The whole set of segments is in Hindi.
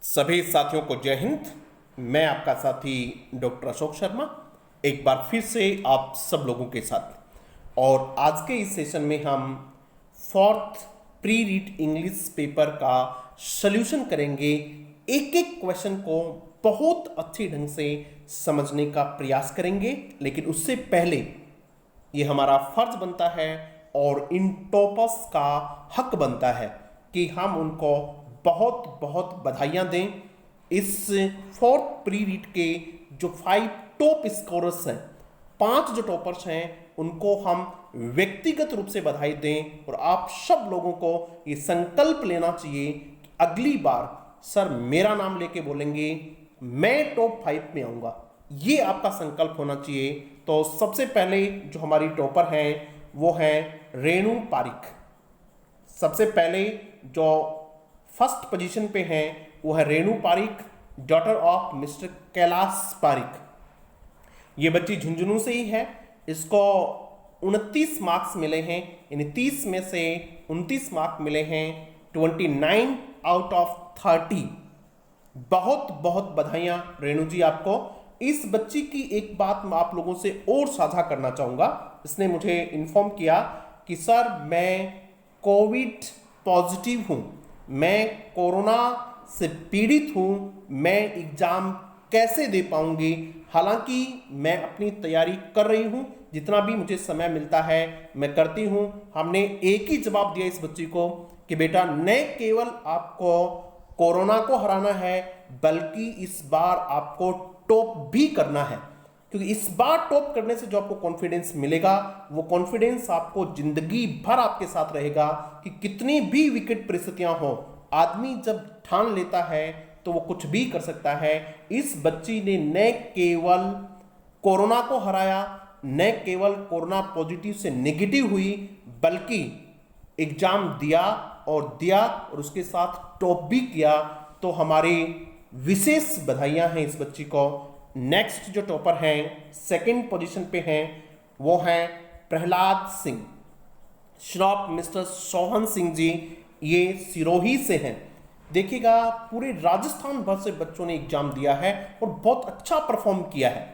सभी साथियों को जय हिंद। मैं आपका साथी डॉक्टर अशोक शर्मा एक बार फिर से आप सब लोगों के साथ। और आज के इस सेशन में हम fourth pre read English paper का सॉल्यूशन करेंगे। एक एक क्वेश्चन को बहुत अच्छी ढंग से समझने का प्रयास करेंगे, लेकिन उससे पहले ये हमारा फर्ज बनता है और इन टॉपर्स का हक बनता है कि हम उनको बहुत बहुत बधाइयाँ दें। इस फोर्थ प्री रीड के जो 5 टॉप स्कोरर्स हैं, 5 जो टॉपर्स हैं, उनको हम व्यक्तिगत रूप से बधाई दें। और आप सब लोगों को ये संकल्प लेना चाहिए कि अगली बार सर मेरा नाम लेके बोलेंगे, मैं टॉप 5 में आऊँगा। ये आपका संकल्प होना चाहिए। तो सबसे पहले जो हमारी टॉपर हैं वो है रेणु पारिक। सबसे पहले जो फर्स्ट पोजीशन पे हैं वो है Renu Pareek, daughter of mister Kailash Pareek. ये बच्ची झुंझुनू से ही है। इसको 29 मार्क्स मिले हैं, यानी 30 में से 29 मार्क्स मिले हैं, 29 आउट ऑफ 30। बहुत बहुत बधाइयाँ रेणु जी आपको। इस बच्ची की एक बात मैं आप लोगों से और साझा करना चाहूँगा। इसने मुझे इन्फॉर्म किया कि सर मैं कोविड पॉजिटिव हूँ, मैं कोरोना से पीड़ित हूँ, मैं एग्ज़ाम कैसे दे पाऊँगी। हालांकि मैं अपनी तैयारी कर रही हूँ, जितना भी मुझे समय मिलता है मैं करती हूँ। हमने एक ही जवाब दिया इस बच्ची को कि बेटा न केवल आपको कोरोना को हराना है, बल्कि इस बार आपको टॉप भी करना है। क्योंकि इस बार टॉप करने से जो आपको कॉन्फिडेंस मिलेगा, वो कॉन्फिडेंस आपको जिंदगी भर आपके साथ रहेगा। कि कितनी भी विकट परिस्थितियां हो, आदमी जब ठान लेता है तो वो कुछ भी कर सकता है। इस बच्ची ने न केवल कोरोना को हराया, न केवल कोरोना पॉजिटिव से नेगेटिव हुई, बल्कि एग्जाम दिया और उसके साथ टॉप भी किया। तो हमारी विशेष बधाइयां हैं इस बच्ची को। नेक्स्ट जो टॉपर हैं, सेकंड पोजीशन पे हैं, वो हैं प्रहलाद सिंह, श्रॉप मिस्टर सोहन सिंह जी। ये सिरोही से हैं। देखिएगा पूरे राजस्थान भर से बच्चों ने एग्जाम दिया है और बहुत अच्छा परफॉर्म किया है।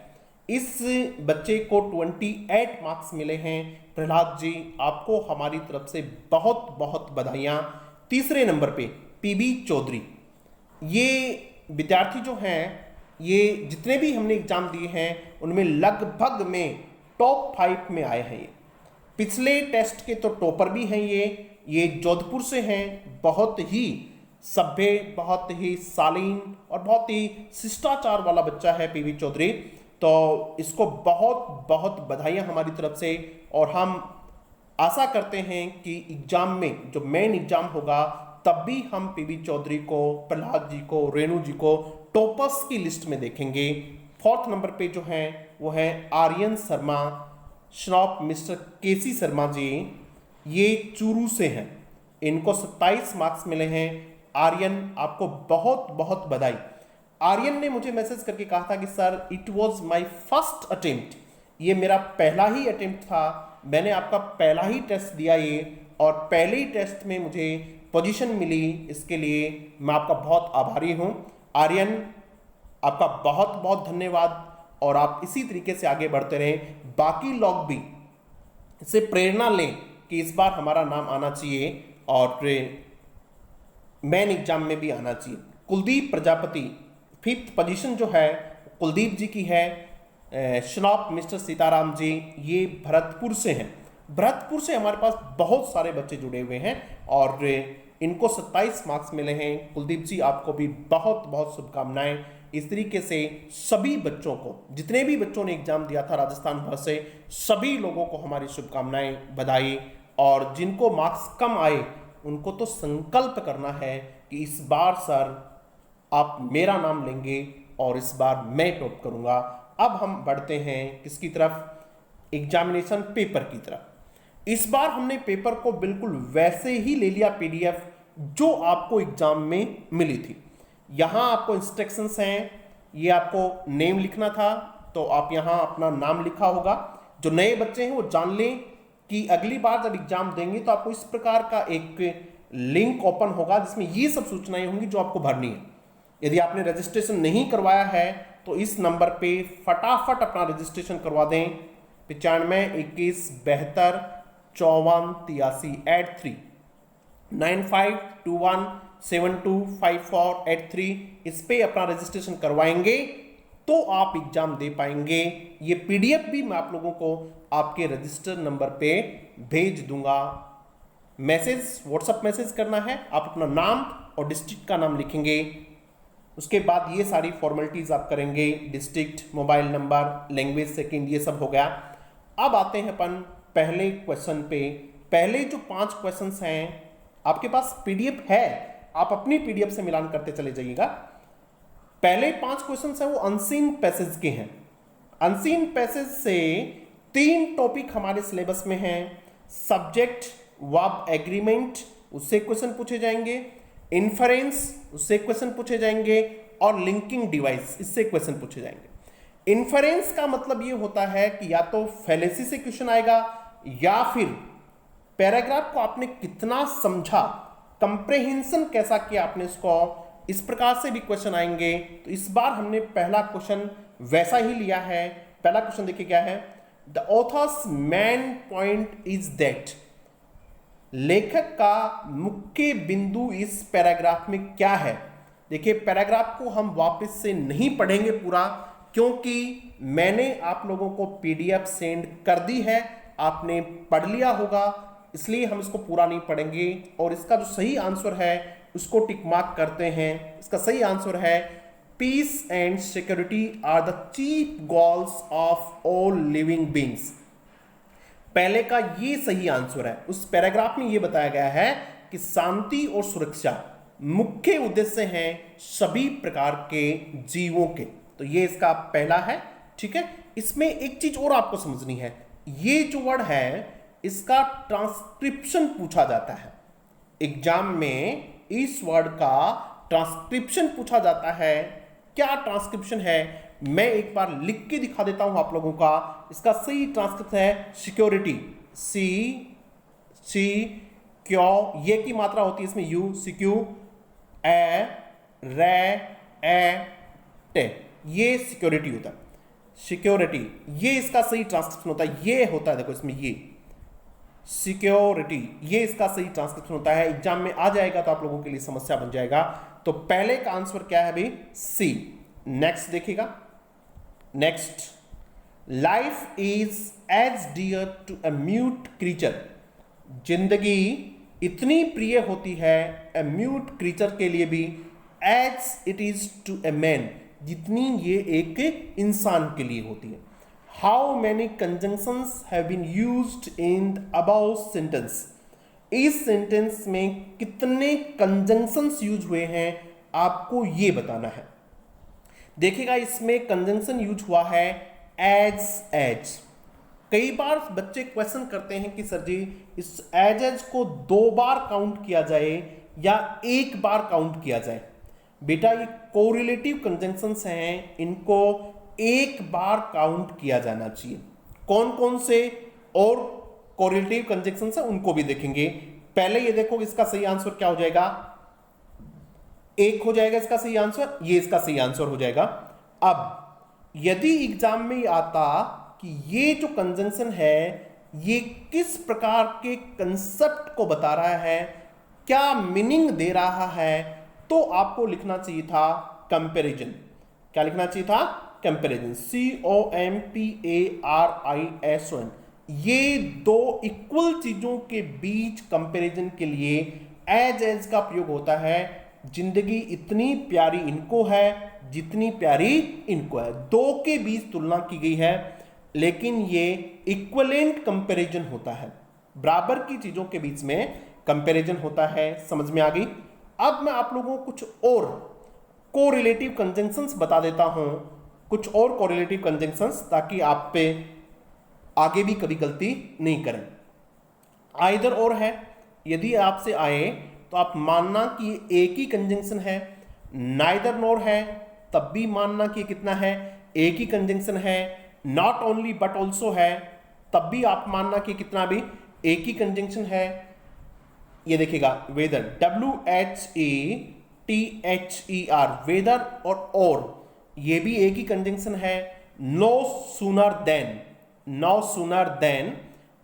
इस बच्चे को 28 मार्क्स मिले हैं। प्रहलाद जी आपको हमारी तरफ से बहुत बहुत बधाइयाँ। तीसरे नंबर पे पीबी चौधरी। ये विद्यार्थी जो हैं, ये जितने भी हमने एग्जाम दिए हैं उनमें लगभग में टॉप 5 में आए हैं। ये पिछले टेस्ट के तो टॉपर भी हैं। ये जोधपुर से हैं। बहुत ही सभ्य, बहुत ही शालीन और बहुत ही शिष्टाचार वाला बच्चा है पीबी चौधरी। तो इसको बहुत बहुत बधाइयाँ हमारी तरफ से। और हम आशा करते हैं कि एग्जाम में जो मेन एग्जाम होगा तब भी हम पीबी चौधरी को, प्रहलाद जी को, रेणु जी को टॉपर्स की लिस्ट में देखेंगे। फोर्थ नंबर पे जो हैं वो है आर्यन शर्मा, श्रॉप मिस्टर केसी शर्मा जी। ये चूरू से हैं। इनको 27 मार्क्स मिले हैं। आर्यन आपको बहुत बहुत बधाई। आर्यन ने मुझे मैसेज करके कहा था कि sir it was my first attempt, ये मेरा पहला ही अटेम्प्ट था, मैंने आपका पहला ही टेस्ट दिया ये, और पहले ही टेस्ट में मुझे पोजीशन मिली। इसके लिए मैं आपका बहुत आभारी हूँ। आर्यन आपका बहुत बहुत धन्यवाद। और आप इसी तरीके से आगे बढ़ते रहें। बाकी लोग भी इससे प्रेरणा लें कि इस बार हमारा नाम आना चाहिए और मेन एग्जाम में भी आना चाहिए। कुलदीप प्रजापति, 5th पोजीशन जो है कुलदीप जी की है। श्रॉप मिस्टर सीताराम जी, ये भरतपुर से हैं। भरतपुर से हमारे पास बहुत सारे बच्चे जुड़े हुए हैं और इनको 27 मार्क्स मिले हैं। कुलदीप जी आपको भी बहुत बहुत शुभकामनाएं। इस तरीके से सभी बच्चों को, जितने भी बच्चों ने एग्जाम दिया था राजस्थान भर से, सभी लोगों को हमारी शुभकामनाएं, बधाई। और जिनको मार्क्स कम आए उनको तो संकल्प करना है कि इस बार सर आप मेरा नाम लेंगे और इस बार मैं टॉप करूंगा। अब हम बढ़ते हैं किसकी तरफ, एग्जामिनेशन पेपर की तरफ। इस बार हमने पेपर को बिल्कुल वैसे ही ले लिया PDF जो आपको एग्जाम में मिली थी। यहाँ आपको इंस्ट्रक्शंस हैं, ये आपको नेम लिखना था तो आप यहाँ अपना नाम लिखा होगा। जो नए बच्चे हैं वो जान लें कि अगली बार जब एग्जाम देंगे तो आपको इस प्रकार का एक लिंक ओपन होगा जिसमें ये सब सूचनाएं होंगी जो आपको भरनी है। यदि आपने रजिस्ट्रेशन नहीं करवाया है तो इस नंबर पे फटाफट अपना रजिस्ट्रेशन करवा दें 9521725483 9521725483 इस पे अपना रजिस्ट्रेशन करवाएंगे तो आप एग्जाम दे पाएंगे। ये पीडीएफ भी मैं आप लोगों को आपके रजिस्टर नंबर पे भेज दूंगा। मैसेज व्हाट्सएप मैसेज करना है, आप अपना नाम और डिस्ट्रिक्ट का नाम लिखेंगे, उसके बाद ये सारी फॉर्मेलिटीज आप करेंगे, district, mobile number, language second, ये सब हो गया। अब आते हैं अपन पहले क्वेश्चन पे। पहले जो 5 क्वेश्चंस हैं आपके पास पीडीएफ है, आप अपनी पीडीएफ से मिलान करते चले जाइएगा। पहले 5 क्वेश्चंस हैं वो अनसीन पैसेज के हैं। अनसीन पैसेज से 3 टॉपिक हमारे सिलेबस में हैं। सब्जेक्ट वर्ब एग्रीमेंट, उससे क्वेश्चन पूछे जाएंगे, इन्फरेंस, उससे क्वेश्चन पूछे जाएंगे, और लिंकिंग डिवाइस, इससे क्वेश्चन पूछे जाएंगे। इन्फरेंस का मतलब ये होता है कि या तो फैलेसी से क्वेश्चन आएगा या फिर पैराग्राफ को आपने कितना समझा, कंप्रेहेंशन कैसा किया आपने इसको, इस प्रकार से भी क्वेश्चन आएंगे। तो इस बार हमने पहला क्वेश्चन वैसा ही लिया है। पहला क्वेश्चन देखिए क्या है, the author's main point is that, लेखक का मुख्य बिंदु इस पैराग्राफ में क्या है। देखिए पैराग्राफ को हम वापस से नहीं पढ़ेंगे पूरा, क्योंकि मैंने आप लोगों को पीडीएफ सेंड कर दी है, आपने पढ़ लिया होगा, इसलिए हम इसको पूरा नहीं पढ़ेंगे। और इसका जो सही आंसर है उसको टिक मार्क करते हैं। इसका सही आंसर है peace and security are the chief goals of all living beings. पहले का ये सही आंसर है। उस पैराग्राफ में ये बताया गया है कि शांति और सुरक्षा मुख्य उद्देश्य हैं सभी प्रकार के जीवों के। तो ये इसका पहला है, ठीक है। इसमें एक चीज और आपको समझनी है, ये जो वर्ड है इसका ट्रांसक्रिप्शन पूछा जाता है एग्जाम में। इस वर्ड का ट्रांसक्रिप्शन पूछा जाता है। क्या ट्रांसक्रिप्शन है मैं एक बार लिख के दिखा देता हूं आप लोगों का। इसका सही ट्रांसक्रिप्शन है सिक्योरिटी, सी क्यों, ये की मात्रा होती है इसमें यू, सिक्यू, ए रे ए टे, ये सिक्योरिटी होता है। सिक्योरिटी ये इसका सही ट्रांसक्रिप्शन होता है, ये होता है देखो इसमें ये सिक्योरिटी, ये इसका सही ट्रांसक्रिप्शन होता है। एग्जाम में आ जाएगा तो आप लोगों के लिए समस्या बन जाएगा। तो पहले का आंसर क्या है भाई, सी। नेक्स्ट देखिएगा, next, life is as dear to a mute creature, जिंदगी इतनी प्रिय होती है अ म्यूट क्रीचर के लिए भी as it is to a man, जितनी ये एक इंसान के लिए होती है। How many conjunctions have been used in the above sentence, इस सेंटेंस में कितने कंजंक्शंस यूज हुए हैं आपको ये बताना है। देखिएगा इसमें कंजंक्शन यूज हुआ है एज। कई बार बच्चे क्वेश्चन करते हैं कि सर जी इस एज को 2 बार काउंट किया जाए या 1 बार काउंट किया जाए। बेटा ये कोरिलेटिव कंजंक्शंस हैं, इनको 1 बार काउंट किया जाना चाहिए। कौन कौन से और कोरिलेटिव कंजंक्शंस हैं उनको भी देखेंगे। पहले ये देखो इसका सही आंसर क्या हो जाएगा, 1 हो जाएगा इसका सही आंसर, ये इसका सही आंसर हो जाएगा। अब यदि एग्जाम में आता कि ये जो कंजंक्शन है ये किस प्रकार के कंसेप्ट को बता रहा है, क्या मीनिंग दे रहा है, तो आपको लिखना चाहिए था कंपैरिजन। क्या लिखना चाहिए था, कंपैरिजन, COMPARISON। ये 2 इक्वल चीजों के बीच कंपैरिजन के लिए एज का प्रयोग होता है। जिंदगी इतनी प्यारी इनको है जितनी प्यारी इनको है, 2 के बीच तुलना की गई है, लेकिन ये इक्विवेलेंट कंपैरिजन होता है, बराबर की चीजों के बीच में कंपैरिजन होता है। समझ में आ गई। अब मैं आप लोगों को कुछ और कोरिलेटिव कंजंक्शंस बता देता हूं, कुछ और कोरिलेटिव कंजंक्शंस, ताकि आप पे आगे भी कभी गलती नहीं करें। आइदर और है, यदि आपसे आए तो आप मानना कि ये एक ही कंजंक्शन है। नाइदर नोर है तब भी मानना कि कितना है, एक ही कंजंक्शन है। नॉट ओनली बट ऑल्सो है तब भी आप मानना कि कितना भी एक ही कंजंक्शन है। ये देखिएगा वेदर, WHE THER, वेदर और ये भी एक ही कंजंक्शन है। नो सूनर देन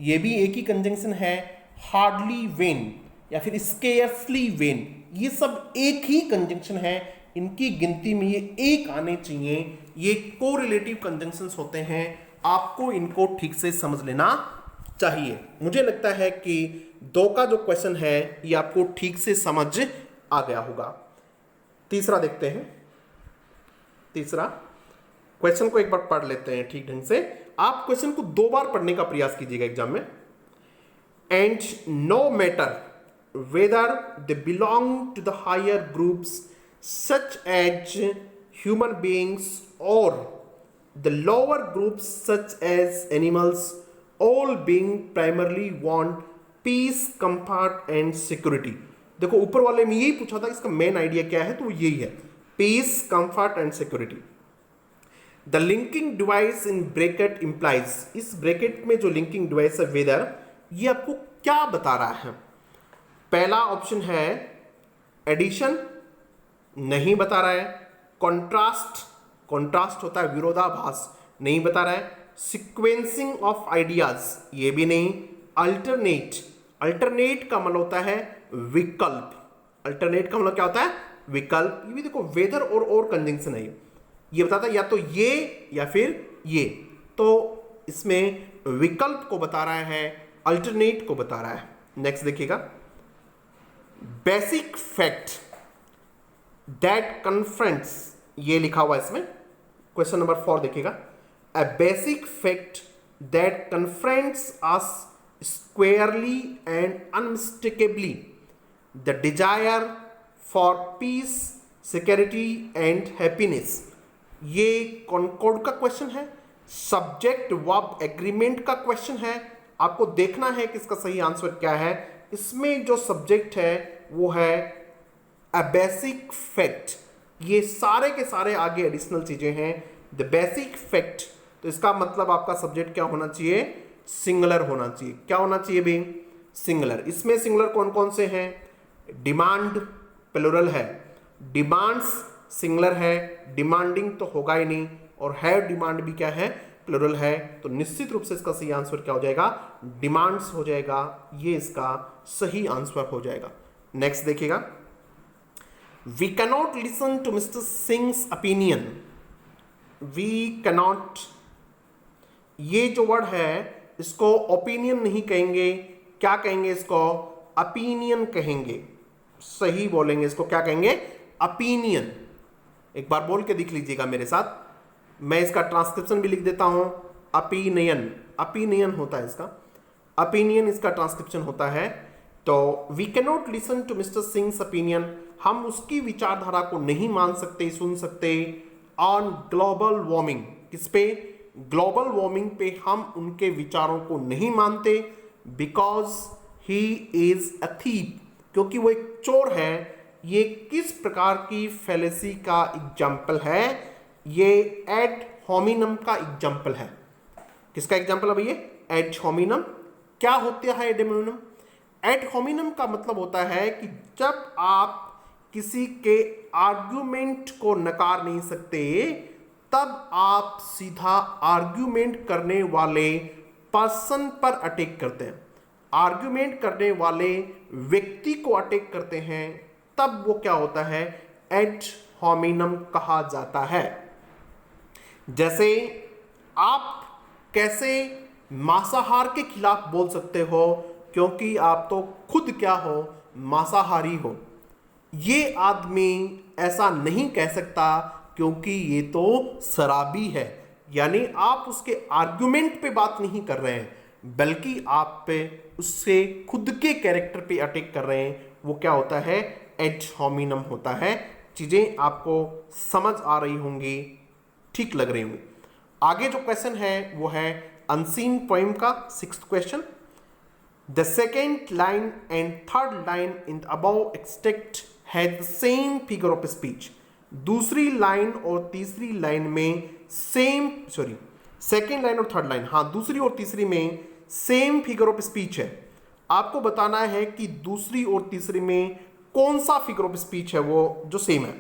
ये भी एक ही कंजंक्शन है। हार्डली वेन या फिर स्केयर्सली वेन, ये सब एक ही कंजंक्शन है। इनकी गिनती में ये एक आने चाहिए। ये कोरिलेटिव कंजंक्शंस होते हैं, आपको इनको ठीक से समझ लेना चाहिए। मुझे लगता है कि 2 का जो क्वेश्चन है ये आपको ठीक से समझ आ गया होगा। तीसरा देखते हैं। तीसरा क्वेश्चन को एक बार पढ़ लेते हैं ठीक ढंग से। आप क्वेश्चन को 2 बार पढ़ने का प्रयास कीजिएगा एग्जाम में। And no matter whether they belong to the higher groups such as human beings or the lower groups such as animals, all being primarily want peace, comfort and security। देखो ऊपर वाले में यही पूछा था, इसका मेन आइडिया क्या है, तो यही है peace, comfort and security. The linking device in bracket implies, इस ब्रैकेट में जो लिंकिंग डिवाइस है वेदर, ये आपको क्या बता रहा है? पहला ऑप्शन है एडिशन, नहीं बता रहा है। कॉन्ट्रास्ट होता है विरोधाभास, नहीं बता रहा है। सीक्वेंसिंग ऑफ आइडियाज, ये भी नहीं। अल्टरनेट का मतलब होता है विकल्प। अल्टरनेट का मतलब क्या होता है? विकल्प। ये भी देखो वेदर और कंजंक्शन है, ये बताता है या तो ये या फिर ये, तो इसमें विकल्प को बता रहा है, अल्टरनेट को बता रहा है। नेक्स्ट देखिएगा, बेसिक फैक्ट दैट कन्फ्रंट्स, ये लिखा हुआ है इसमें। क्वेश्चन नंबर 4 देखिएगा, a basic fact that confronts us squarely and unmistakably the desire for peace, security and happiness. ये कॉन्कॉर्ड का क्वेश्चन है, सब्जेक्ट वर्ब एग्रीमेंट का क्वेश्चन है। आपको देखना है कि इसका सही आंसर क्या है। इसमें जो सब्जेक्ट है वो है अ बेसिक फैक्ट। ये सारे के सारे आगे एडिशनल चीजें हैं। द बेसिक फैक्ट, तो इसका मतलब आपका सब्जेक्ट क्या होना चाहिए? सिंगुलर होना चाहिए। क्या होना चाहिए भाई? सिंगुलर। इसमें सिंगुलर कौन कौन से हैं? डिमांड प्लुरल है, डिमांड्स सिंगुलर है, डिमांडिंग तो होगा ही नहीं, और हैव डिमांड भी क्या है? प्लुरल है। तो निश्चित रूप से इसका सही आंसर क्या हो जाएगा? डिमांड्स हो जाएगा। ये इसका सही आंसर हो जाएगा। नेक्स्ट देखिएगा, we cannot listen to mister Singh's opinion. We cannot, ये जो वर्ड है इसको ओपिनियन नहीं कहेंगे, क्या कहेंगे? इसको ओपिनियन कहेंगे। सही बोलेंगे इसको, क्या कहेंगे? ओपिनियन। एक बार बोल के दिख लीजिएगा मेरे साथ। मैं इसका ट्रांसक्रिप्शन भी लिख देता हूं। ओपिनियन होता है इसका, ओपिनियन इसका ट्रांसक्रिप्शन होता है। तो we can not listen to mister Singh's opinion, हम उसकी विचारधारा को नहीं मान सकते, सुन सकते। ऑन ग्लोबल वार्मिंग, किस पे? ग्लोबल वार्मिंग पे हम उनके विचारों को नहीं मानते। Because he is a thief, क्योंकि वो एक चोर है। ये किस प्रकार की फैलेसी का एग्जाम्पल है? ये एड होमिनम का एग्जाम्पल है। किसका एग्जाम्पल है भैया? Add hominem. क्या होता है एड होमिनम? एड होमिनम का मतलब होता है कि जब आप किसी के आर्ग्यूमेंट को नकार नहीं सकते, तब आप सीधा आर्ग्यूमेंट करने वाले पर्सन पर अटैक करते हैं, आर्ग्यूमेंट करने वाले व्यक्ति को अटैक करते हैं, तब वो क्या होता है? एड होमिनम कहा जाता है। जैसे आप कैसे मांसाहार के खिलाफ बोल सकते हो, क्योंकि आप तो खुद क्या हो? मांसाहारी हो। ये आदमी ऐसा नहीं कह सकता क्योंकि ये तो शराबी है। यानी आप उसके आर्गुमेंट पे बात नहीं कर रहे हैं, बल्कि आप पे उससे खुद के कैरेक्टर पे अटैक कर रहे हैं। वो क्या होता है? एड होमिनम होता है। चीजें आपको समझ आ रही होंगी, ठीक लग रही होंगी। आगे जो क्वेश्चन है वो है अनसीन पोएम का 6th question. The second line and third line in the above extract has the same figure of speech. दूसरी लाइन और तीसरी लाइन में सेकेंड लाइन और थर्ड लाइन, हाँ, दूसरी और तीसरी में सेम फिगर ऑफ स्पीच है। आपको बताना है कि दूसरी और तीसरी में कौन सा फिगर ऑफ स्पीच है वो जो सेम है?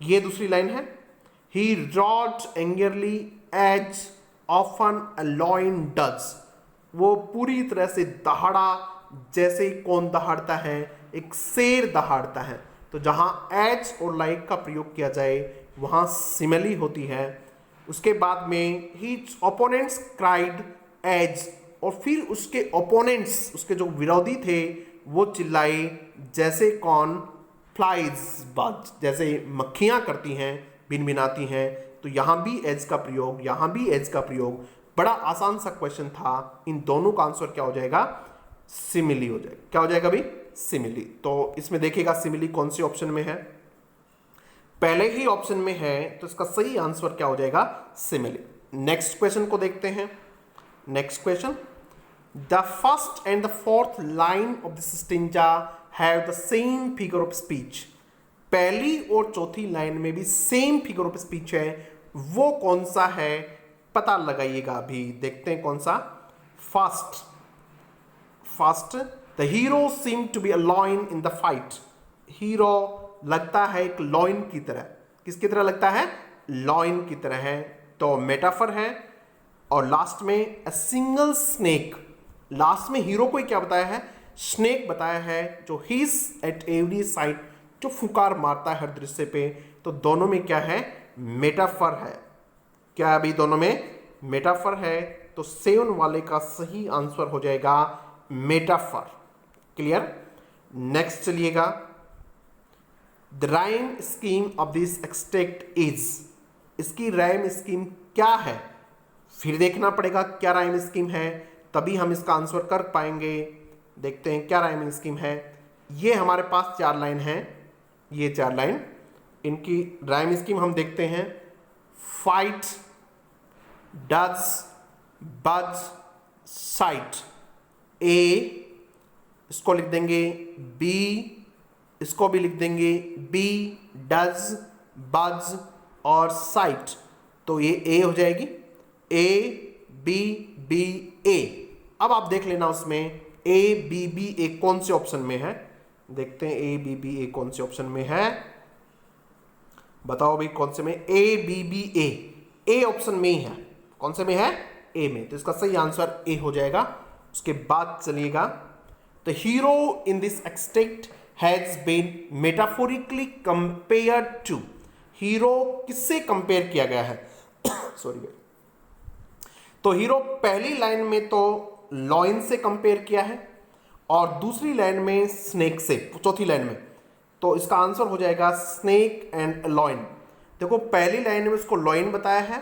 ये दूसरी लाइन है, he roared angrily as often a lion does, वो पूरी तरह से दहाड़ा जैसे कौन दहाड़ता है, एक शेर दहाड़ता है। तो जहां एज और लाइक का प्रयोग किया जाए वहां सिमिली होती है। उसके बाद में हिज ओपोनेंट्स क्राइड एज, और फिर उसके ओपोनेंट्स, उसके जो विरोधी थे, वो चिल्लाए जैसे कौन, फ्लाइज, बज, जैसे मक्खियां करती हैं, भिनभिनाती हैं। तो यहां भी एज का प्रयोग, यहां भी एज का प्रयोग। बड़ा आसान सा क्वेश्चन था, इन दोनों का आंसर क्या हो जाएगा? सिमिली हो जाएगा। क्या हो जाएगा भाई? सिमिली। तो इसमें देखिएगा सिमिली कौन सी ऑप्शन में है, पहले ही ऑप्शन में है, तो इसका सही आंसर क्या हो जाएगा? सिमिली। नेक्स्ट क्वेश्चन को देखते हैं। Next question, the first and the fourth line of this stanza have the same figure of speech. पहली और चौथी लाइन में भी सेम फिगर ऑफ स्पीच है, वो कौन सा है? पता लगाइएगा। अभी देखते हैं कौन सा। First, the hero seem to be a lion in the fight. Hero लगता है एक लॉइन की तरह। किसकी तरह लगता है? लॉइन की तरह है, तो मेटाफर है। और लास्ट में अ सिंगल स्नेक, लास्ट में हीरो को क्या बताया है? स्नेक बताया है, जो हिस एट एवरी साइड, जो फुकार मारता है हर दृश्य पे। तो दोनों में क्या है? मेटाफर है। क्या अभी दोनों में मेटाफर है? तो 7 वाले का सही आंसर हो जाएगा मेटाफर। क्लियर? नेक्स्ट चलिएगा, the rhyme scheme of this extract is. इसकी राइम स्कीम क्या है? फिर देखना पड़ेगा क्या राइम स्कीम है, तभी हम इसका आंसर कर पाएंगे। देखते हैं क्या राइमिंग स्कीम है। ये हमारे पास 4 लाइन है, ये 4 लाइन, इनकी राइम स्कीम हम देखते हैं। फाइट, डज, बज, साइट। ए इसको लिख देंगे, बी इसको भी लिख देंगे, बी, डज, बज और साइट। तो ये ए हो जाएगी, ए बी बी ए। अब आप देख लेना उसमें ए बी बी ए कौन से ऑप्शन में है। देखते हैं ए बी बी ए कौन से ऑप्शन में है, बताओ भाई कौन से में? A B B A option में ही है। कौन से में है? ए में। तो इसका सही आंसर ए हो जाएगा। उसके बाद चलिएगा, the hero in this extract has been metaphorically compared to. Hero किससे कंपेयर किया गया है? सॉरी। तो हीरो पहली लाइन में तो लॉइन से कंपेयर किया है, और दूसरी लाइन में स्नेक से, चौथी लाइन में। तो इसका आंसर हो जाएगा स्नेक एंड लॉइन। देखो पहली लाइन में उसको लॉइन बताया है,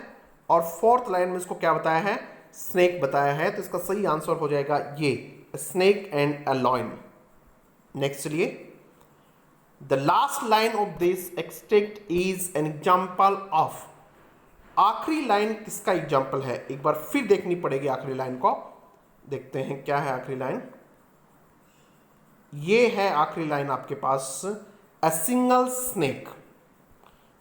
और फोर्थ लाइन में उसको क्या बताया है? स्नेक बताया है। तो इसका सही आंसर हो जाएगा ये, snake and a lion. Next चलिए, the last line of this extract is an example of. आखिरी लाइन किसका एग्जाम्पल है? एक बार फिर देखनी पड़ेगी आखिरी लाइन को। देखते हैं क्या है आखिरी लाइन। ये है आखिरी लाइन आपके पास, अ सिंगल स्नेक।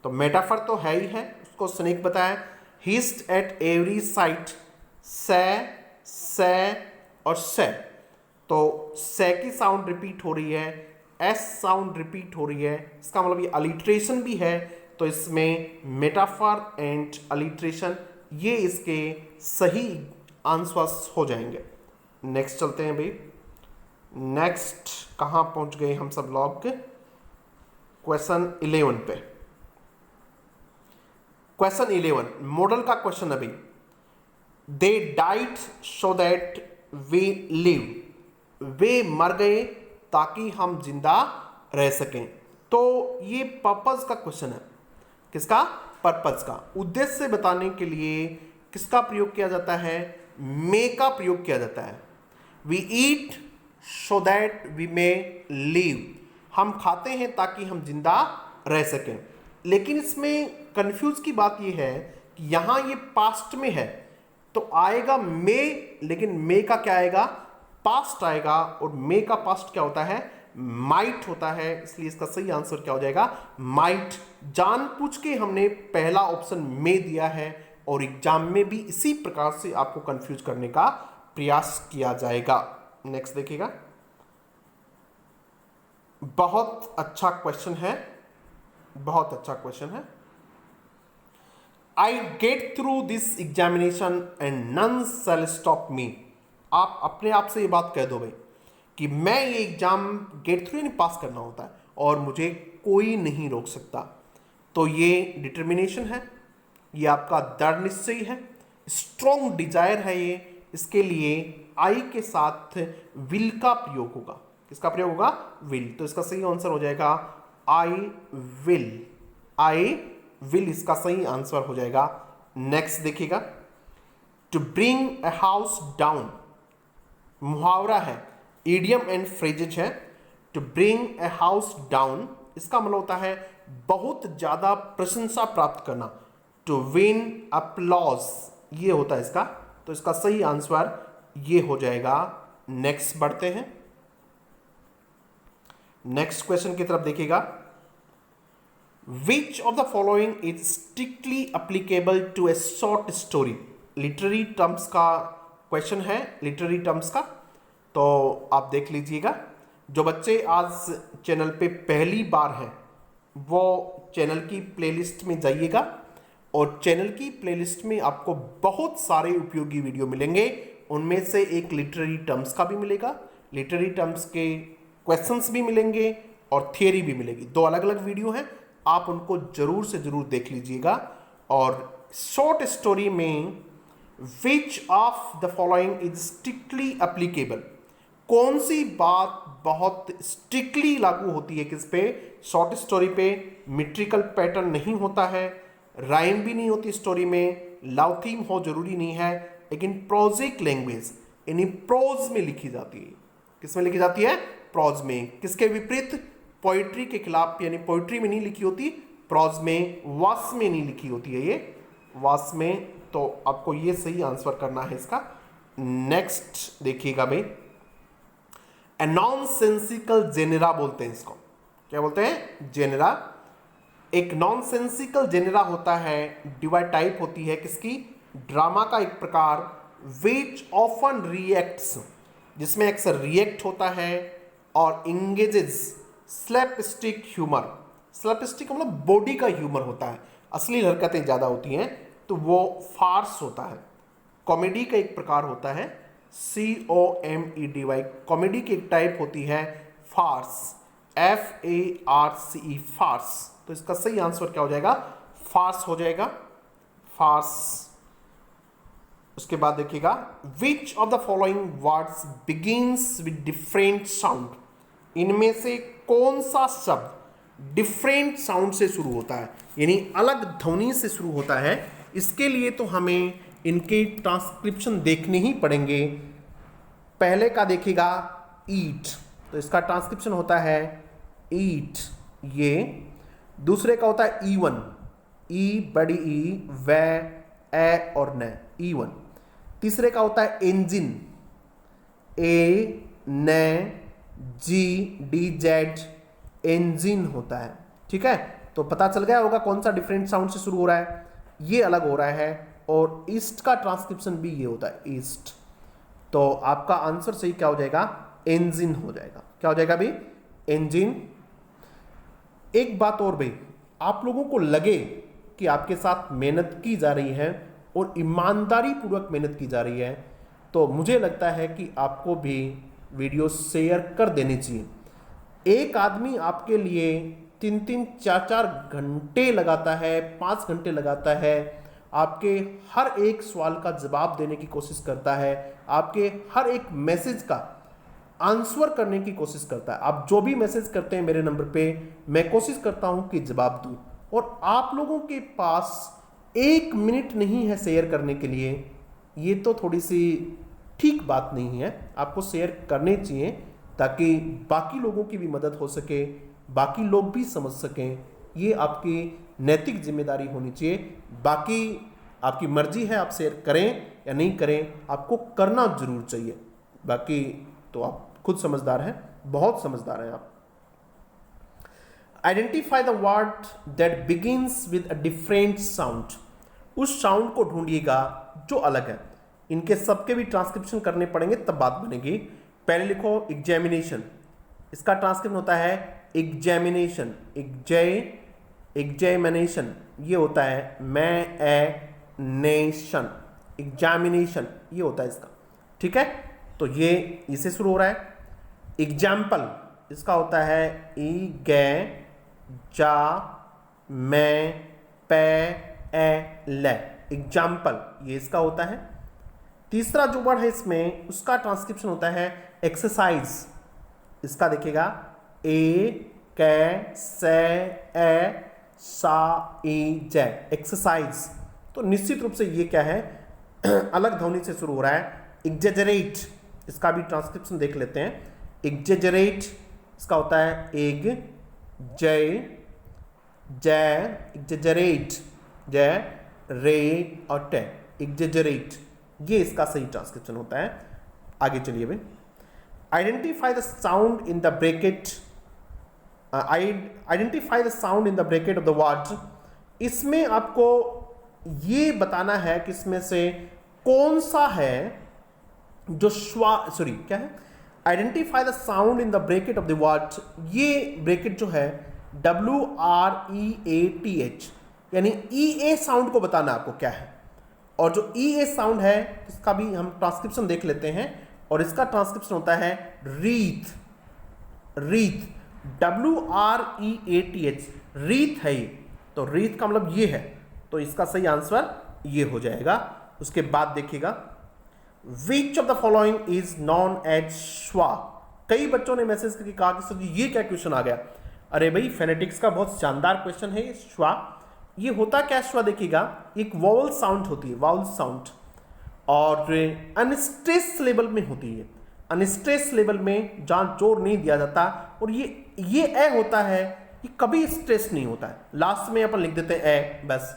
तो मेटाफर तो है ही है, उसको स्नेक बताया। हिस्ट एट एवरी साइट, से और से। तो से की साउंड रिपीट हो रही है, एस साउंड रिपीट हो रही है, इसका मतलब ये अलिट्रेशन भी है। तो इसमें मेटाफर एंड अलिट्रेशन, ये इसके सही आंसर्स हो जाएंगे। नेक्स्ट चलते हैं भाई। नेक्स्ट कहाँ पहुंच गए हम सब लोग? क्वेश्चन 11 पे। क्वेश्चन 11 मॉडल का क्वेश्चन अभी। They died so that we live. वे मर गए ताकि हम जिंदा रह सकें। तो ये पर्पस का क्वेश्चन है। किसका? पर्पस का। उद्देश्य बताने के लिए किसका प्रयोग किया जाता है? मे का प्रयोग किया जाता है। We eat so that we may live. हम खाते हैं ताकि हम जिंदा रह सकें। लेकिन इसमें कंफ्यूज की बात यह है कि यहां ये पास्ट में है, तो आएगा मे, लेकिन मे का क्या आएगा? पास्ट आएगा। और मे का पास्ट क्या होता है? माइट होता है। इसलिए इसका सही आंसर क्या हो जाएगा? माइट। जानबूझ के हमने पहला ऑप्शन मे दिया है, और एग्जाम में भी इसी प्रकार से आपको कंफ्यूज करने का प्रयास किया जाएगा। नेक्स्ट देखिएगा, बहुत अच्छा क्वेश्चन है, बहुत अच्छा क्वेश्चन है। I get through this examination and none shall stop me. आप अपने आप से ये बात कह दो भाई कि मैं ये एग्जाम गेट थ्रू यानी पास करना होता है और मुझे कोई नहीं रोक सकता। तो ये डिटर्मिनेशन है, ये आपका दृढ़ निश्चय है, स्ट्रॉन्ग डिजायर है ये। इसके लिए आई के साथ विल का प्रयोग होगा। किसका प्रयोग होगा? विल। तो इसका सही आंसर हो जाएगा आई विल। आई विल इसका सही आंसर हो जाएगा। नेक्स्ट देखिएगा, to bring a house down मुहावरा है, इडियम एंड फ्रेजेज है। To bring a house down इसका मतलब होता है बहुत ज्यादा प्रशंसा प्राप्त करना। टू विन अपलॉज ये होता है इसका। तो इसका सही आंसर ये हो जाएगा। नेक्स्ट बढ़ते हैं, नेक्स्ट क्वेश्चन की तरफ देखिएगा। Which of the following is strictly applicable to a short story? Literary terms का क्वेश्चन है, लिटरेरी टर्म्स का। तो आप देख लीजिएगा। जो बच्चे आज चैनल पे पहली बार हैं वो चैनल की प्लेलिस्ट में जाइएगा और चैनल की प्लेलिस्ट में आपको बहुत सारे उपयोगी वीडियो मिलेंगे। उनमें से एक लिटरेरी टर्म्स का भी मिलेगा, लिटरेरी टर्म्स के क्वेश्चंस भी मिलेंगे और थियरी भी मिलेगी। दो अलग अलग वीडियो हैं, आप उनको जरूर से जरूर देख लीजिएगा। और शॉर्ट स्टोरी में विच of the following is strictly applicable, कौन सी बात बहुत स्ट्रिक्टली लागू होती है किस पे? शॉर्ट स्टोरी पे। मीट्रिकल पैटर्न नहीं होता है, राइम भी नहीं होती स्टोरी में, लव थीम हो जरूरी नहीं है, लेकिन प्रोजिक लैंग्वेज यानी प्रोज में लिखी जाती है। किस में लिखी जाती है? प्रोज में। किसके विपरीत? पोइट्री के खिलाफ, यानी पोइट्री में नहीं लिखी होती, प्रोज में, वास में नहीं लिखी होती है ये, वास में। तो आपको ये सही आंसर करना है इसका। नेक्स्ट देखिएगा भाई, ए नॉनसेंसिकल जेनेरा बोलते हैं इसको। क्या बोलते हैं? जेनेरा। एक नॉनसेंसिकल जेनेरा होता है, डिवाइड टाइप होती है किसकी? ड्रामा का एक प्रकार, विच ऑफन रिएक्ट्स जिसमें अक्सर रिएक्ट होता है, और इंगेजेस स्लैपस्टिक ह्यूमर। स्लैपस्टिक मतलब बॉडी का ह्यूमर होता है, असली हरकतें ज़्यादा होती हैं, तो वो फार्स होता है। कॉमेडी का एक प्रकार होता है, COMEDY। कॉमेडी की एक टाइप होती है फार्स, FARCE, फार्स। तो इसका सही आंसर क्या हो जाएगा? फार्स हो जाएगा, फार्स। उसके बाद देखिएगा, which of the following words begins with different sound, इनमें से कौन सा शब्द डिफरेंट साउंड से शुरू होता है, यानी अलग ध्वनि से शुरू होता है? इसके लिए तो हमें इनके ट्रांसक्रिप्शन देखने ही पड़ेंगे। पहले का देखिएगा ईट, तो इसका ट्रांसक्रिप्शन होता है ईट, ये। दूसरे का होता है ईवन, ई बड़ी ई, व, ए और न, ईवन। तीसरे का होता है इंजिन, ए न जी डी जेड, इंजिन होता है। ठीक है, तो पता चल गया होगा कौन सा डिफरेंट साउंड से शुरू हो रहा है, ये अलग हो रहा है। और ईस्ट का ट्रांसक्रिप्शन भी ये होता है, ईस्ट। तो आपका आंसर सही क्या हो जाएगा? इंजिन हो जाएगा। क्या हो जाएगा भाई? इंजिन। एक बात और भाई, आप लोगों को लगे कि आपके साथ मेहनत की जा रही है और ईमानदारी पूर्वक मेहनत की जा रही है, तो मुझे लगता है कि आपको भी वीडियो शेयर कर देनी चाहिए। एक आदमी आपके लिए 3-3, 4-4 घंटे लगाता है, 5 घंटे लगाता है, आपके हर एक सवाल का जवाब देने की कोशिश करता है, आपके हर एक मैसेज का आंसर करने की कोशिश करता है। आप जो भी मैसेज करते हैं मेरे नंबर पे, मैं कोशिश करता हूं कि जवाब दूं। और आप लोगों के पास 1 मिनट नहीं है शेयर करने के लिए, ये तो थोड़ी सी ठीक बात नहीं है। आपको शेयर करने चाहिए ताकि बाकी लोगों की भी मदद हो सके, बाकी लोग भी समझ सकें। ये आपकी नैतिक जिम्मेदारी होनी चाहिए। बाकी आपकी मर्जी है, आप शेयर करें या नहीं करें, आपको करना जरूर चाहिए। बाकी तो आप खुद समझदार हैं, बहुत समझदार हैं आप। Identify the word that begins with a different sound, उस साउंड को ढूंढिएगा जो अलग है। इनके सबके भी ट्रांसक्रिप्शन करने पड़ेंगे तब बात बनेगी। पहले लिखो एग्जामिनेशन, इसका ट्रांसक्रिप्शन होता है एग्जामिनेशन, एग्जामिनेशन ये होता है नेशन, एग्जामिनेशन ये होता है इसका, ठीक है। तो ये इसे शुरू हो रहा है। एग्जाम्पल इसका होता है एग्जाम्पल, ये इसका होता है। तीसरा जो वर्ड है इसमें उसका ट्रांसक्रिप्शन होता है एक्सरसाइज, इसका देखिएगा एक्सरसाइज। तो निश्चित रूप से ये क्या है, अलग ध्वनि से शुरू हो रहा है। एग्जेजरेट, इसका भी ट्रांसक्रिप्शन देख लेते हैं। एग्जेजरेट इसका होता है एग्जेजरेट, ये इसका सही ट्रांसक्रिप्शन होता है। आगे चलिए भाई। Identify the sound in the bracket, identify the sound in the bracket of the word. इसमें आपको ये बताना है कि इसमें से कौन सा है जो क्या है, identify the sound in the bracket of the word. ये ब्रैकेट जो है WREATH, यानी EA साउंड को बताना आपको क्या है। और जो EA साउंड है इसका भी हम ट्रांसक्रिप्शन देख लेते हैं, और इसका ट्रांसक्रिप्शन होता है रीथ, WREATH, रीथ है ये। तो रीथ का मतलब ये है, तो इसका सही आंसर ये हो जाएगा। उसके बाद देखिएगा, which of the following is known as schwa. कई बच्चों ने मैसेज करके कहा कि सर जी ये क्या क्वेश्चन आ गया। अरे भाई फेनेटिक्स का बहुत शानदार क्वेश्चन है ये श्वा। ये होता क्या श्वा, देखिएगा एक वॉवल साउंड होती है, वाउल साउंड, और अनस्ट्रेस लेवल में होती है। अनस्ट्रेस लेवल में जहां जोर नहीं दिया जाता, और ये ए होता है, ये कभी स्ट्रेस नहीं होता है। लास्ट में अपन लिख देते हैं ए बस,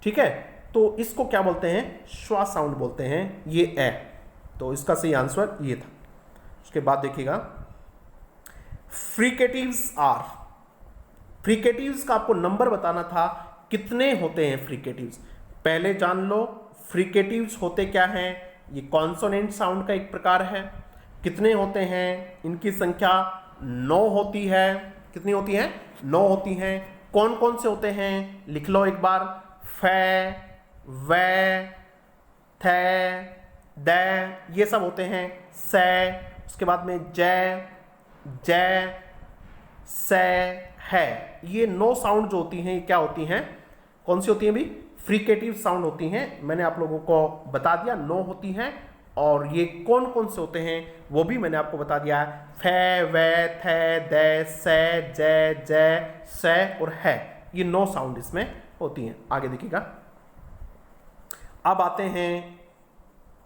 ठीक है। तो इसको क्या बोलते हैं, श्वा साउंड बोलते हैं, ये ए। तो इसका सही आंसर ये था। उसके बाद देखिएगा, फ्रिकेटिव्स आर, फ्रिकेटिव्स का आपको नंबर बताना था, कितने होते हैं फ्रिकेटिव्स। पहले जान लो फ्रिकेटिव्स होते क्या हैं। ये कॉन्सोनेंट साउंड का एक प्रकार है। कितने होते हैं, इनकी संख्या 9 होती है। कितनी होती है, 9 होती हैं। कौन कौन से होते हैं, लिख लो एक बार, फे, वे, थे, दे, ये सब होते हैं। से, उसके बाद में जय, जय, से, है। ये 9 साउंड जो होती हैं, ये क्या होती हैं, कौन सी होती हैं भी, फ्रिकेटिव साउंड होती हैं। मैंने आप लोगों को बता दिया 9 होती हैं, और ये कौन कौन से होते हैं वो भी मैंने आपको बता दिया। फे, वे, थे, दे, से, जय, जय, से और है, ये 9 साउंड इसमें होती हैं। आगे देखिएगा, अब आते हैं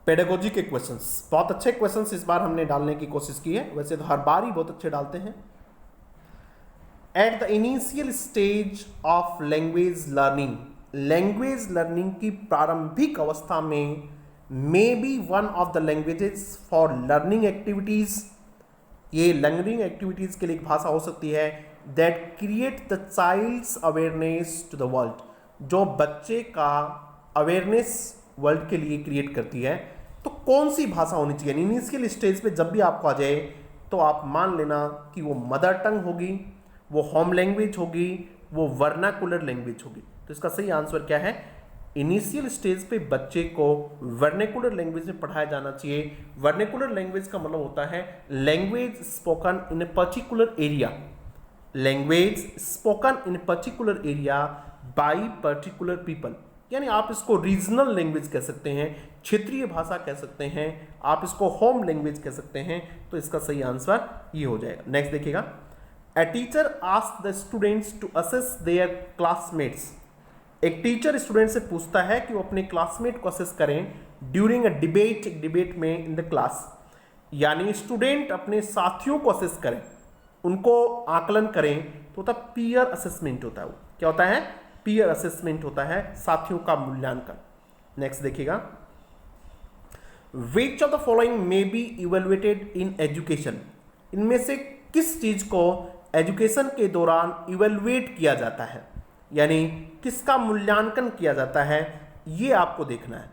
पेडागोजी के क्वेश्चंस। बहुत अच्छे क्वेश्चंस इस बार हमने डालने की कोशिश की है, वैसे तो हर बार ही बहुत अच्छे डालते हैं। At the initial stage of language learning, language learning की प्रारंभिक अवस्था में may be one of the languages for learning activities, ये लर्निंग एक्टिविटीज के लिए एक भाषा हो सकती है that create the child's awareness to the world, जो बच्चे का अवेयरनेस वर्ल्ड के लिए क्रिएट करती है। तो कौन सी भाषा होनी चाहिए इनिशियल स्टेज पे, जब भी आपको आ जाए तो आप मान लेना कि वो मदर टंग होगी, वो होम लैंग्वेज होगी, वो वर्नाकुलर लैंग्वेज होगी। तो इसका सही आंसर क्या है, इनिशियल स्टेज पे बच्चे को वर्नाकुलर लैंग्वेज में पढ़ाया जाना चाहिए। वर्नाकुलर लैंग्वेज का मतलब होता है language spoken in a particular area, language spoken in a particular area bye particular people, यानी आप इसको रीजनल लैंग्वेज कह सकते हैं, क्षेत्रीय भाषा कह सकते हैं, आप इसको होम लैंग्वेज कह सकते हैं। तो इसका सही आंसर ये हो जाएगा। नेक्स्ट देखिएगा, A teacher asks the students to assess their classmates. एक टीचर स्टूडेंट से पूछता है कि वो अपने क्लासमेट को असेस करें ड्यूरिंग अ डिबेट, डिबेट में इन द क्लास, यानी स्टूडेंट अपने साथियों को असेस करें, उनको आकलन करें, तो होता पीयर असेसमेंट होता है। वो क्या होता है, पीयर असेसमेंट होता है, साथियों का मूल्यांकन। नेक्स्ट देखिएगा, which of the following may be evaluated in education, इनमें से किस चीज को एजुकेशन के दौरान इवेल्युएट किया जाता है, यानी किसका मूल्यांकन किया जाता है, ये आपको देखना है।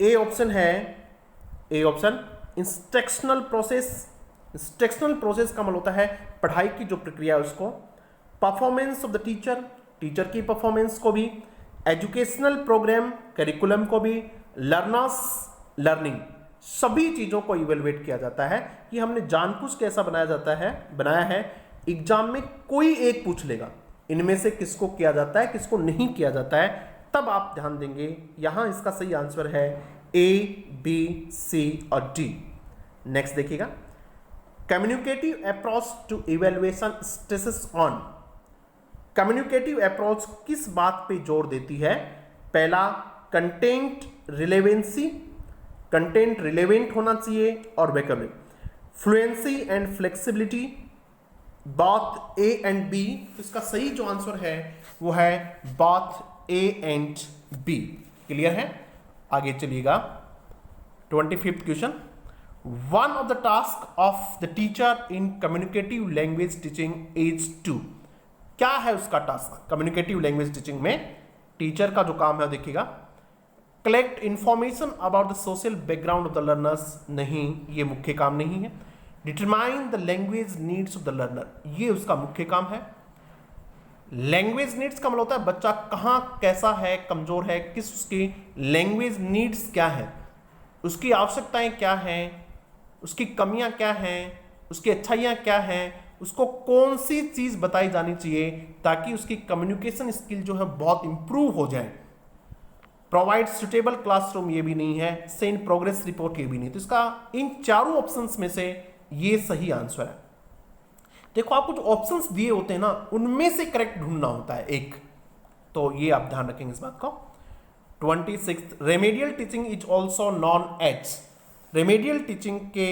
ए ऑप्शन है, A option instructional process, instructional process का मतलब होता है पढ़ाई की जो प्रक्रिया है उसको, performance of the teacher, teacher की परफॉर्मेंस को भी, एजुकेशनल प्रोग्राम करिकुलम को भी, लर्नर्स लर्निंग, सभी चीजों को इवेलुएट किया जाता है। ये हमने जानबूझ के ऐसा बनाया है एग्जाम में कोई एक पूछ लेगा इनमें से किसको किया जाता है किसको नहीं किया जाता है, तब आप ध्यान देंगे। यहां इसका सही आंसर है ए, बी, सी और डी। नेक्स्ट देखिएगा, communicative approach to evaluation stresses on. Communicative approach किस बात पे जोर देती है? पहला, कंटेंट रिलेवेंसी, कंटेंट रिलेवेंट होना चाहिए और वोकैबुलरी, फ्लुएंसी एंड फ्लेक्सिबिलिटी, बात ए एंड बी। तो इसका सही जो आंसर है वो है बात ए एंड बी। क्लियर है? आगे चलिएगा, 25th question, one of the task of the teacher in communicative language teaching is to. क्या है उसका टास्क? कम्युनिकेटिव लैंग्वेज टीचिंग में टीचर का जो काम है देखिएगा, collect information about the social background of the learners, नहीं, ये मुख्य काम नहीं है। Determine the language needs of the learner, ये उसका मुख्य काम है। लैंग्वेज नीड्स का मतलब होता है बच्चा कहां कैसा है, कमजोर है, किस उसकी लैंग्वेज नीड्स क्या है, उसकी आवश्यकताएं क्या हैं, उसकी कमियां क्या हैं, उसकी अच्छाइयां क्या हैं, उसको कौन सी चीज बताई जानी चाहिए ताकि उसकी कम्युनिकेशन स्किल जो है बहुत इंप्रूव हो जाए। प्रोवाइड सुटेबल क्लासरूम, ये भी नहीं है। सेंड प्रोग्रेस रिपोर्ट, ये भी नहीं। तो इसका इन चारों ऑप्शंस में से ये सही आंसर है। देखो, आपको जो ऑप्शंस दिए होते हैं ना उनमें से करेक्ट ढूंढना होता है एक, तो ये आप ध्यान रखेंगे इस बात को। 26, remedial teaching is also known as. Remedial teaching के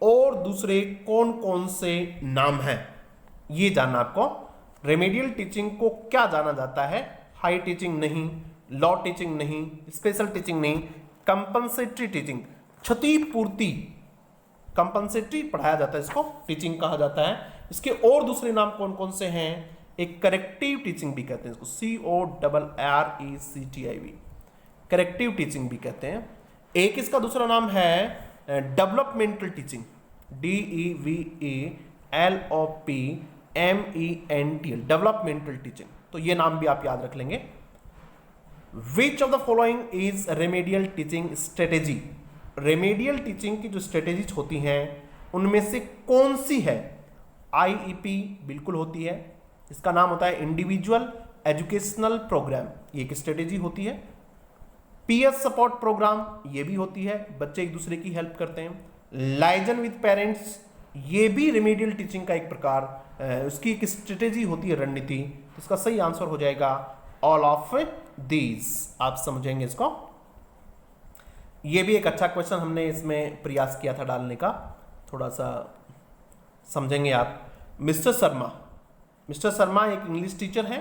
और दूसरे कौन कौन से नाम हैं ये जानना आपको। रेमेडियल टीचिंग को क्या जाना जाता है? हाई टीचिंग नहीं, लॉ टीचिंग नहीं, स्पेशल टीचिंग नहीं, कंपनसेटरी टीचिंग, क्षतिपूर्ति, कंपनसेटरी पढ़ाया जाता है, इसको टीचिंग कहा जाता है। इसके और दूसरे नाम कौन कौन से हैं? एक करेक्टिव टीचिंग भी कहते हैं इसको, CORRECTIV, करेक्टिव टीचिंग भी कहते हैं। एक इसका दूसरा नाम है developmental teaching, DEVELOPMENTL, developmental teaching. तो ये नाम भी आप याद रख लेंगे। विच of the following is remedial teaching strategy? Remedial teaching की जो स्ट्रेटेजीज होती हैं उनमें से कौन सी है? IEP बिल्कुल होती है, इसका नाम होता है इंडिविजुअल एजुकेशनल प्रोग्राम, ये एक स्ट्रेटेजी होती है। PS सपोर्ट प्रोग्राम, ये भी होती है, बच्चे एक दूसरे की हेल्प करते हैं। लाइजन विद पेरेंट्स, ये भी रेमेडियल टीचिंग का एक प्रकार, उसकी एक स्ट्रेटेजी होती है, रणनीति। तो इसका सही आंसर हो जाएगा ऑल ऑफ दीज। आप समझेंगे इसको। ये भी एक अच्छा क्वेश्चन हमने इसमें प्रयास किया था डालने का, थोड़ा सा समझेंगे आप। मिस्टर शर्मा एक इंग्लिश टीचर है,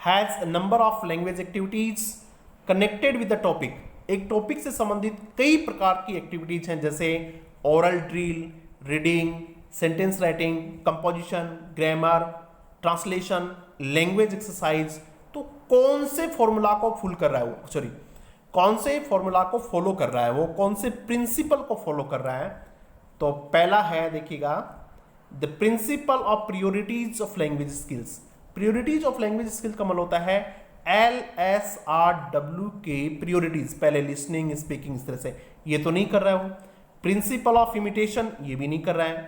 has number of language activities connected with the topic. एक टॉपिक से संबंधित कई प्रकार की एक्टिविटीज हैं, जैसे oral drill, reading, sentence writing, composition, grammar, translation, language exercise. तो कौन से फॉर्मूला को फॉलो कर रहा है वो, कौन से फॉर्मूला को फॉलो कर रहा है वो, कौन से प्रिंसिपल को फॉलो कर रहा है? तो पहला है, देखिएगा, the principle of priorities of language skills. Priorities of language skills का मतलब होता है LSRW के प्रियोरिटीज, पहले लिसनिंग, स्पीकिंग, इस तरह से। ये तो नहीं कर रहा है वो। प्रिंसिपल ऑफ इमिटेशन, ये भी नहीं कर रहा है।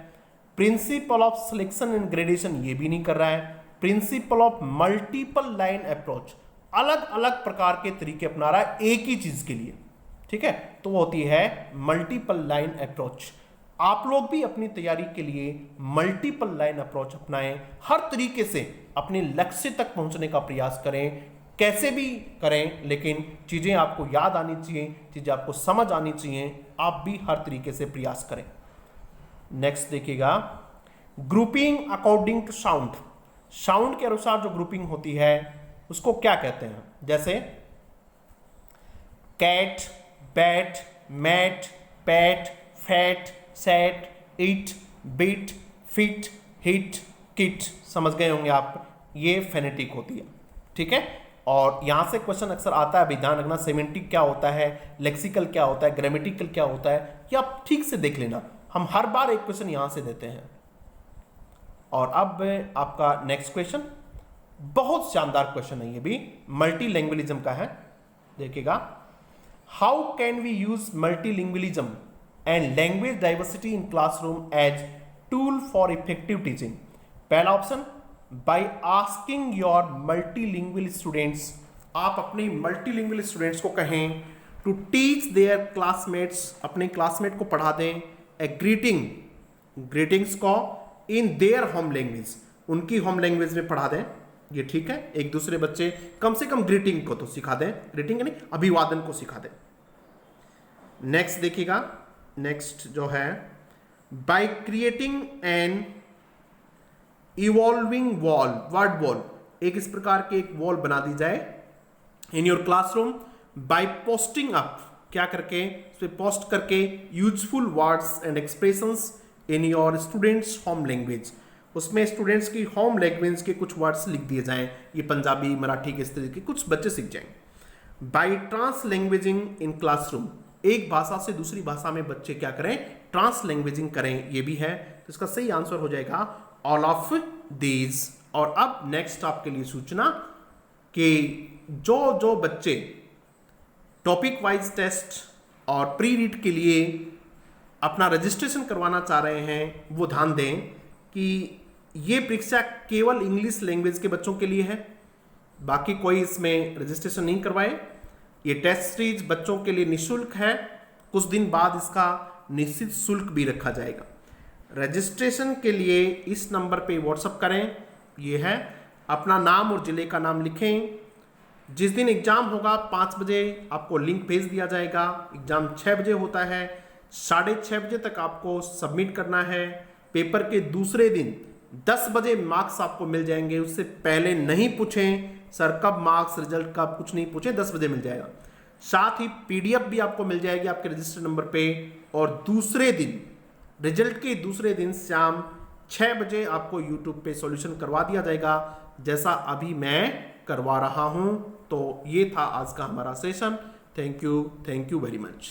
Principle of selection and gradation, ये भी नहीं कर रहा है। Principle of multiple line approach, अलग अलग प्रकार के तरीके अपना रहा है एक ही चीज के लिए, ठीक है, तो वो होती है मल्टीपल लाइन अप्रोच। आप लोग भी अपनी तैयारी के लिए मल्टीपल लाइन अप्रोच अपनाएं, हर तरीके से अपने लक्ष्य तक पहुंचने का प्रयास करें, कैसे भी करें, लेकिन चीजें आपको याद आनी चाहिए, चीजें आपको समझ आनी चाहिए, आप भी हर तरीके से प्रयास करें। नेक्स्ट देखिएगा, grouping according to sound. Sound के अनुसार जो ग्रुपिंग होती है उसको क्या कहते हैं? जैसे cat, bat, mat, pat, fat, set, it, beat, fit, hit, kit. समझ गए होंगे आप, ये फेनेटिक होती है, ठीक है। और यहां से क्वेश्चन अक्सर आता है, अभी ध्यान रखना, सेमेंटिक क्या होता है, लेक्सिकल क्या होता है, ग्रामेटिकल क्या होता है, ये आप ठीक से देख लेना। हम हर बार एक क्वेश्चन यहां से देते हैं। और अब आपका नेक्स्ट क्वेश्चन बहुत शानदार क्वेश्चन है, ये भी मल्टीलैंग्वेलिज्म का है। देखिएगा, how can we use multilingualism and language diversity in classroom as tool for effective teaching. पहला option, by asking your multilingual students, आप अपने मल्टीलिंग्वल स्टूडेंट्स को कहें टू टीच देयर क्लासमेट्स, अपने क्लासमेट को पढ़ा दें ए ग्रीटिंग्स को इन देयर होम लैंग्वेज, उनकी होम लैंग्वेज में पढ़ा दें। ये ठीक है, एक दूसरे बच्चे कम से कम ग्रीटिंग को तो सिखा दें, ग्रीटिंग नहीं, अभिवादन को सिखा दें। नेक्स्ट देखिएगा, नेक्स्ट जो है, by creating an evolving wall, word wall, एक इस प्रकार के एक वॉल बना दी जाए in your classroom by posting up, क्या करके, उस पे पोस्ट करके useful words and expressions in your students home language, उसमें स्टूडेंट्स की होम लैंग्वेज के कुछ वर्ड्स लिख दिए जाएं, ये पंजाबी मराठी के इस तरीके के कुछ बच्चे सीख जाएंगे। बाय ट्रांस लैंग्वेजिंग इन क्लासरूम, एक भाषा से दूसरी भाषा में बच्चे क्या करें, ट्रांस लैंग्वेजिंग करें, ये भी है। तो इसका सही आंसर हो जाएगा ऑल ऑफ दीज। और अब नेक्स्ट आपके लिए सूचना कि जो बच्चे टॉपिक वाइज टेस्ट और प्री रीड के लिए अपना रजिस्ट्रेशन करवाना चाह रहे हैं, वो ध्यान दें कि ये परीक्षा केवल इंग्लिश लैंग्वेज के बच्चों के लिए है, बाकी कोई इसमें रजिस्ट्रेशन नहीं करवाए। ये टेस्ट सीरीज बच्चों के लिए निःशुल्क है, कुछ दिन बाद इसका निश्चित शुल्क भी रखा जाएगा। रजिस्ट्रेशन के लिए इस नंबर पे व्हाट्सएप करें, ये है, अपना नाम और ज़िले का नाम लिखें। जिस दिन एग्ज़ाम होगा 5 बजे आपको लिंक भेज दिया जाएगा। एग्ज़ाम 6 बजे होता है, 6:30 बजे तक आपको सबमिट करना है। पेपर के दूसरे दिन 10 बजे मार्क्स आपको मिल जाएंगे, उससे पहले नहीं पूछें सर कब मार्क्स, रिजल्ट कब, कुछ नहीं पूछे, 10 बजे मिल जाएगा। साथ ही पीडीएफ भी आपको मिल जाएगी आपके रजिस्टर नंबर पे। और दूसरे दिन, रिजल्ट के दूसरे दिन शाम 6 बजे आपको यूट्यूब पे सॉल्यूशन करवा दिया जाएगा, जैसा अभी मैं करवा रहा हूं। तो ये था आज का हमारा session. Thank you very much.